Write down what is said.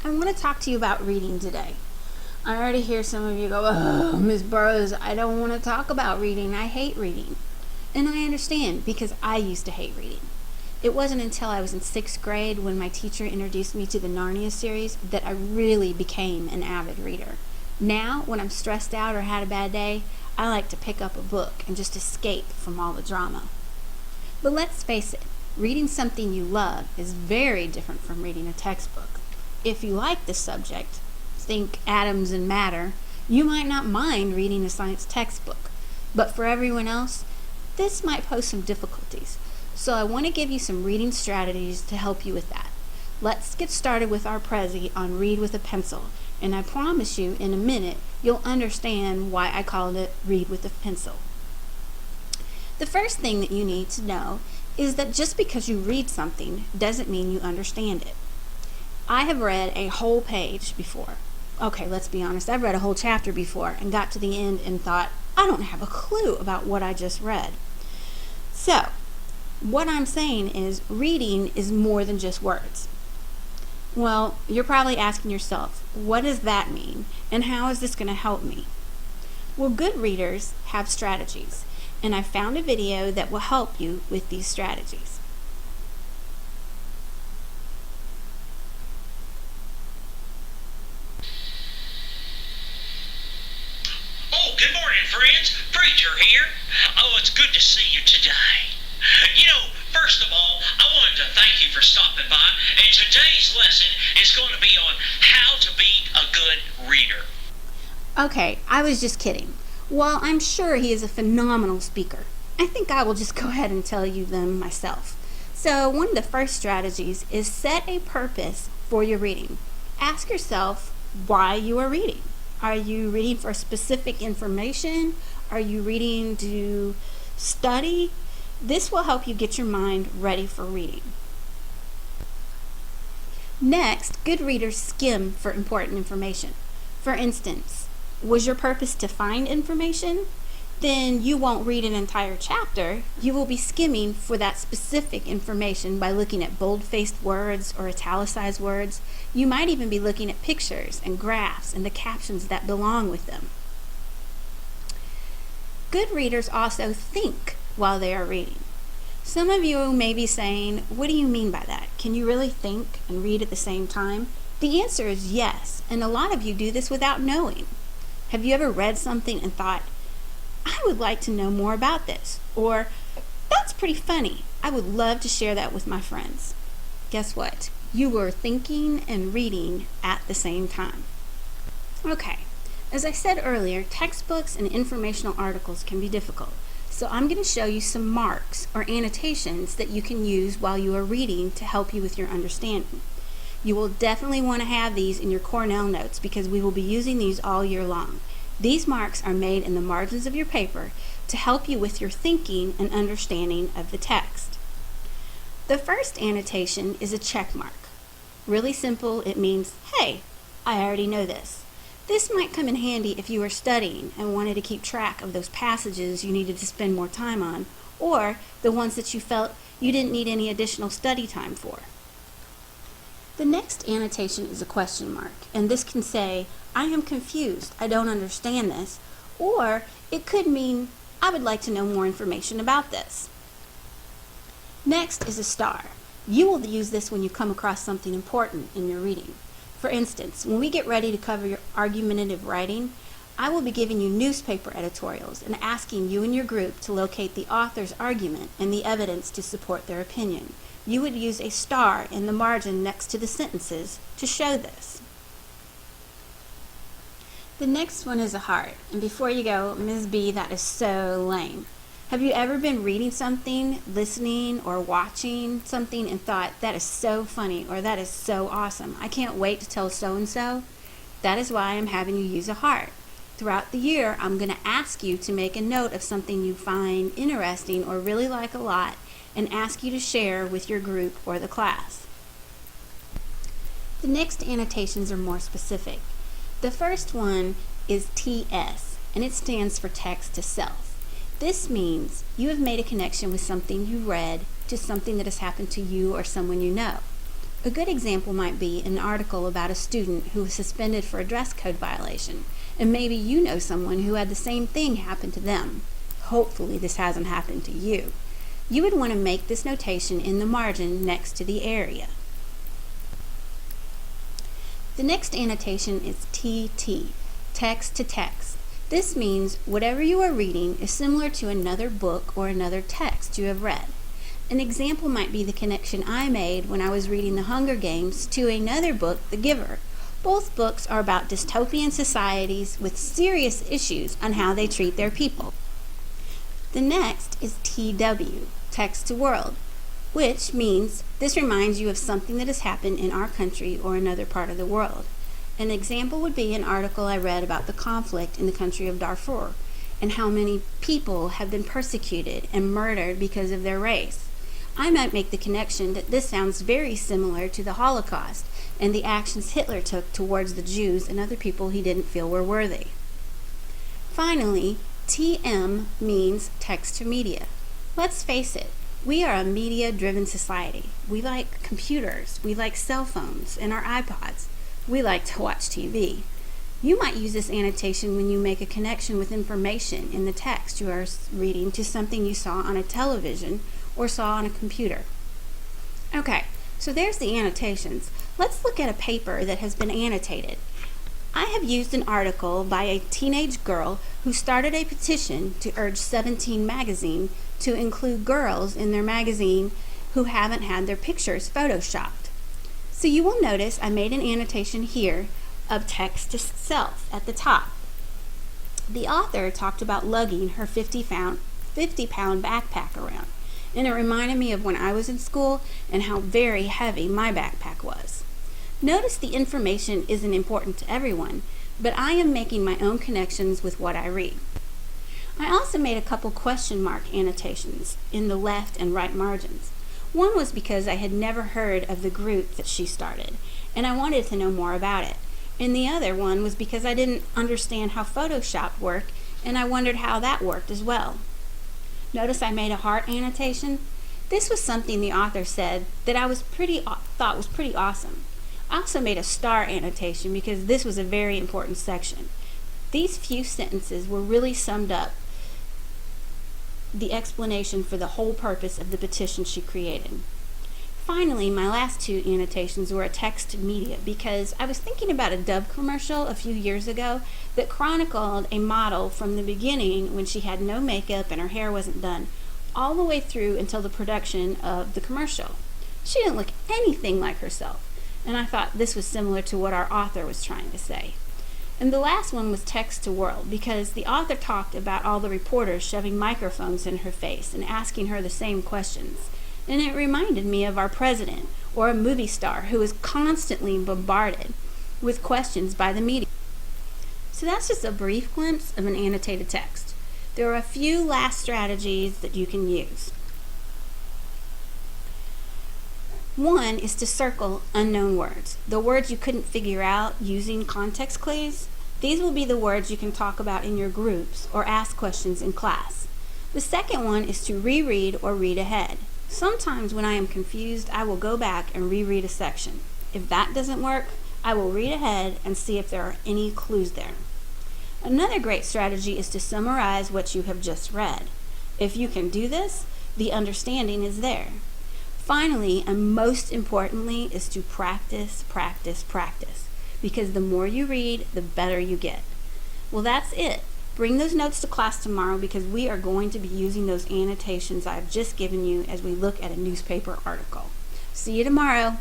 I want to talk to you about reading today. I already hear some of you go, "Oh, Miss Burrows, I don't want to talk about reading. I hate reading." And I understand because I used to hate reading. It wasn't until I was in 6th grade when my teacher introduced me to the Narnia series that I really became an avid reader. Now, when I'm stressed out or had a bad day, I like to pick up a book and just escape from all the drama. But let's face it, reading something you love is very different from reading a textbook. If you like the subject, think atoms and matter, you might not mind reading a science textbook. But for everyone else, this might pose some difficulties. So I want to give you some reading strategies to help you with that. Let's get started with our prezi on Read with a Pencil. And I promise you, in a minute, you'll understand why I called it Read with a Pencil. The first thing that you need to know is that just because you read something doesn't mean you understand it. I have read a whole page before. Okay, let's be honest, I've read a whole chapter before and got to the end and thought, I don't have a clue about what I just read. So, what I'm saying is reading is more than just words. Well, you're probably asking yourself, what does that mean and how is this going to help me? Well, good readers have strategies, and I found a video that will help you with these strategies. Oh, good morning, friends. Preacher here. Oh, it's good to see you today. First of all, I wanted to thank you for stopping by, and today's lesson is going to be on how to be a good reader. Okay, I was just kidding. While I'm sure he is a phenomenal speaker, I think I will just go ahead and tell you them myself. So one of the first strategies is set a purpose for your reading. Ask yourself why you are reading. Are you reading for specific information? Are you reading to study? This will help you get your mind ready for reading. Next, good readers skim for important information. For instance, was your purpose to find information? Then you won't read an entire chapter. You will be skimming for that specific information by looking at bold-faced words or italicized words. You might even be looking at pictures and graphs and the captions that belong with them. Good readers also think while they are reading. Some of you may be saying, what do you mean by that? Can you really think and read at the same time? The answer is yes, and a lot of you do this without knowing. Have you ever read something and thought, I would like to know more about this, or that's pretty funny, I would love to share that with my friends? Guess what? You were thinking and reading at the same time. Okay, as I said earlier, textbooks and informational articles can be difficult, so I'm going to show you some marks or annotations that you can use while you are reading to help you with your understanding. You will definitely want to have these in your Cornell notes because we will be using these all year long. These marks are made in the margins of your paper to help you with your thinking and understanding of the text. The first annotation is a check mark. Really simple, it means, hey, I already know this. This might come in handy if you are studying and wanted to keep track of those passages you needed to spend more time on, or the ones that you felt you didn't need any additional study time for. The next annotation is a question mark, and this can say, I am confused, I don't understand this, or it could mean, I would like to know more information about this. Next is a star. You will use this when you come across something important in your reading. For instance, when we get ready to cover your argumentative writing, I will be giving you newspaper editorials and asking you and your group to locate the author's argument and the evidence to support their opinion. You would use a star in the margin next to the sentences to show this. The next one is a heart, and before you go, Ms. B, that is so lame. Have you ever been reading something, listening, or watching something and thought, that is so funny, or that is so awesome, I can't wait to tell so-and-so? That is why I'm having you use a heart. Throughout the year, I'm going to ask you to make a note of something you find interesting or really like a lot, and ask you to share with your group or the class. The next annotations are more specific. The first one is TS, and it stands for text to self. This means you have made a connection with something you read to something that has happened to you or someone you know. A good example might be an article about a student who was suspended for a dress code violation, and maybe you know someone who had the same thing happen to them. Hopefully this hasn't happened to you. You would want to make this notation in the margin next to the area. The next annotation is TT, text to text. This means whatever you are reading is similar to another book or another text you have read. An example might be the connection I made when I was reading The Hunger Games to another book, The Giver. Both books are about dystopian societies with serious issues on how they treat their people. The next is TW, text to world, which means this reminds you of something that has happened in our country or another part of the world. An example would be an article I read about the conflict in the country of Darfur and how many people have been persecuted and murdered because of their race. I might make the connection that this sounds very similar to the Holocaust and the actions Hitler took towards the Jews and other people he didn't feel were worthy. Finally, TM means text to media. Let's face it, we are a media-driven society. We like computers, we like cell phones and our iPods. We like to watch TV. You might use this annotation when you make a connection with information in the text you are reading to something you saw on a television or saw on a computer. Okay, so there's the annotations. Let's look at a paper that has been annotated. I have used an article by a teenage girl who started a petition to urge 17 magazine to include girls in their magazine who haven't had their pictures photoshopped. So you will notice I made an annotation here of text to self at the top. The author talked about lugging her 50-pound backpack around, and it reminded me of when I was in school and how very heavy my backpack was. Notice the information isn't important to everyone, but I am making my own connections with what I read. I also made a couple question mark annotations in the left and right margins. One was because I had never heard of the group that she started, and I wanted to know more about it. And the other one was because I didn't understand how Photoshop worked, and I wondered how that worked as well. Notice I made a heart annotation. This was something the author said that I thought was pretty awesome. I also made a star annotation because this was a very important section. These few sentences were really summed up the explanation for the whole purpose of the petition she created. Finally, my last two annotations were a text to media because I was thinking about a Dove commercial a few years ago that chronicled a model from the beginning when she had no makeup and her hair wasn't done, all the way through until the production of the commercial. She didn't look anything like herself, and I thought this was similar to what our author was trying to say. And the last one was text to world because the author talked about all the reporters shoving microphones in her face and asking her the same questions. And it reminded me of our president or a movie star who is constantly bombarded with questions by the media. So that's just a brief glimpse of an annotated text. There are a few last strategies that you can use. One is to circle unknown words, the words you couldn't figure out using context clues. These will be the words you can talk about in your groups or ask questions in class. The second one is to reread or read ahead. Sometimes when I am confused, I will go back and reread a section. If that doesn't work, I will read ahead and see if there are any clues there. Another great strategy is to summarize what you have just read. If you can do this, the understanding is there. Finally, and most importantly, is to practice, practice, practice. Because the more you read, the better you get. Well, that's it. Bring those notes to class tomorrow because we are going to be using those annotations I've just given you as we look at a newspaper article. See you tomorrow.